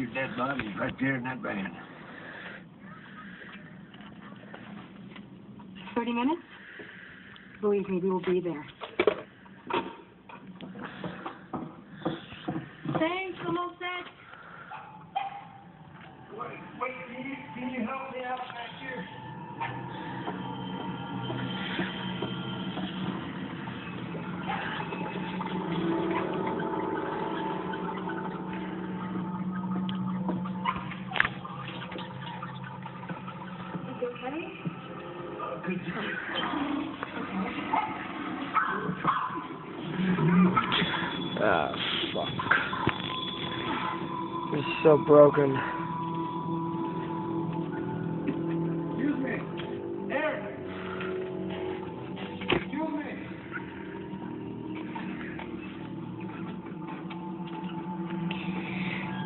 Your dead body is right there in that van. 30 minutes? Believe me, we will be there. Thanks, almost set. Wait, can you help me out back here? Ah, fuck. It's so broken. Excuse me. Eric. Excuse me.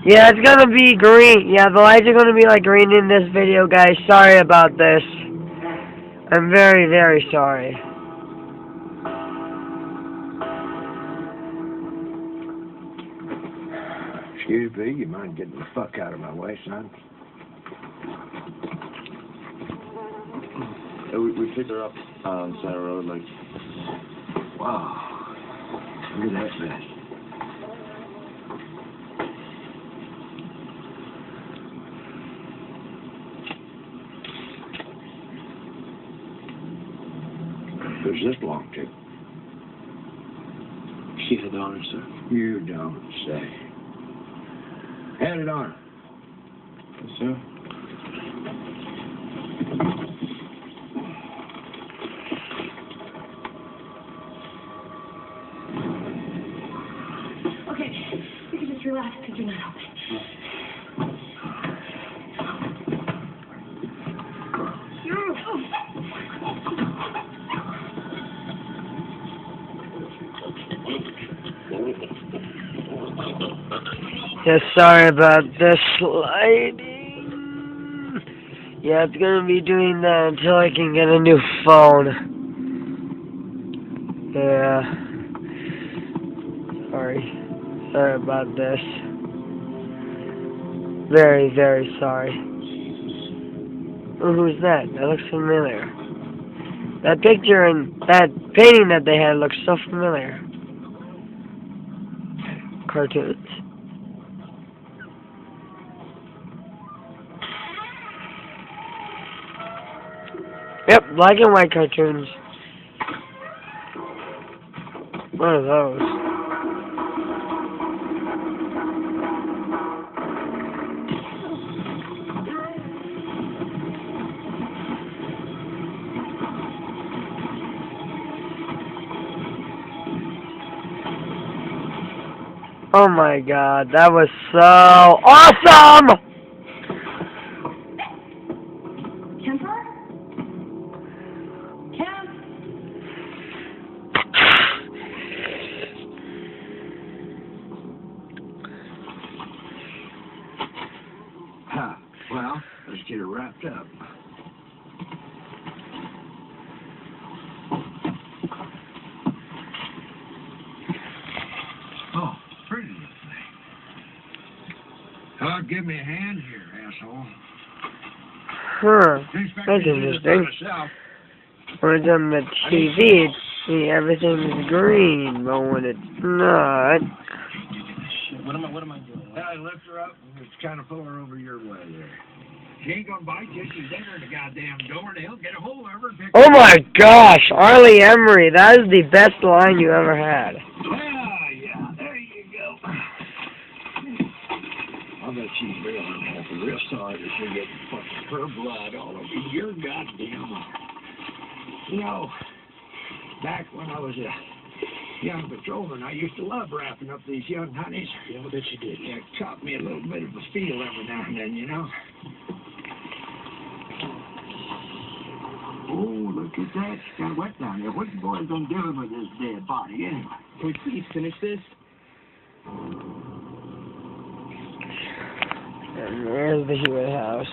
Yeah, it's gonna be green. Yeah, the lights are gonna be like green in this video, guys. Sorry about this. I'm very, very sorry. Excuse me, you mind getting the fuck out of my way, son? Yeah, we picked her up on Center Road, like. Wow. Look at that mess. Who's this belong to? She had on her, sir. You don't say. Hand it on. Yes, sir. Okay, you can just relax because you're not open. Yeah, sorry about this lighting. Yeah, it's gonna be doing that until I can get a new phone. Yeah. Sorry about this. Very, very sorry. Oh, who's that? That looks familiar. That picture and that painting that they had looks so familiar. Cartoons. Yep, black and white cartoons. What are those? Oh my god, that was so awesome! Kemper? Kemp? Huh. Well, let's get it wrapped up. Oh, pretty little thing. Oh, give me a hand here, asshole. Huh. Didn't expect That's me to do this by interesting. myself. When it's on the TV, everything's green, but when it's not... What am I doing? I lift her up and just kind of pull her over your way there. She ain't gonna bite you. She's in her the goddamn doornail. Get a hold of her. Oh my gosh, Arlie Emery, that is the best line you ever had. Yeah, there you go. I bet she's real unhappy, real sorry that she get fucking her blood all over your goddamn. You know, back when I was a young patrolman, I used to love wrapping up these young honeys. Yeah, I bet you did. Yeah, it taught me a little bit of a feel every now and then, you know. Oh, look at that. It's kind of wet down there. What's the boy been doing with this dead body, anyway? Can we please finish this? And there's the Hewitt house.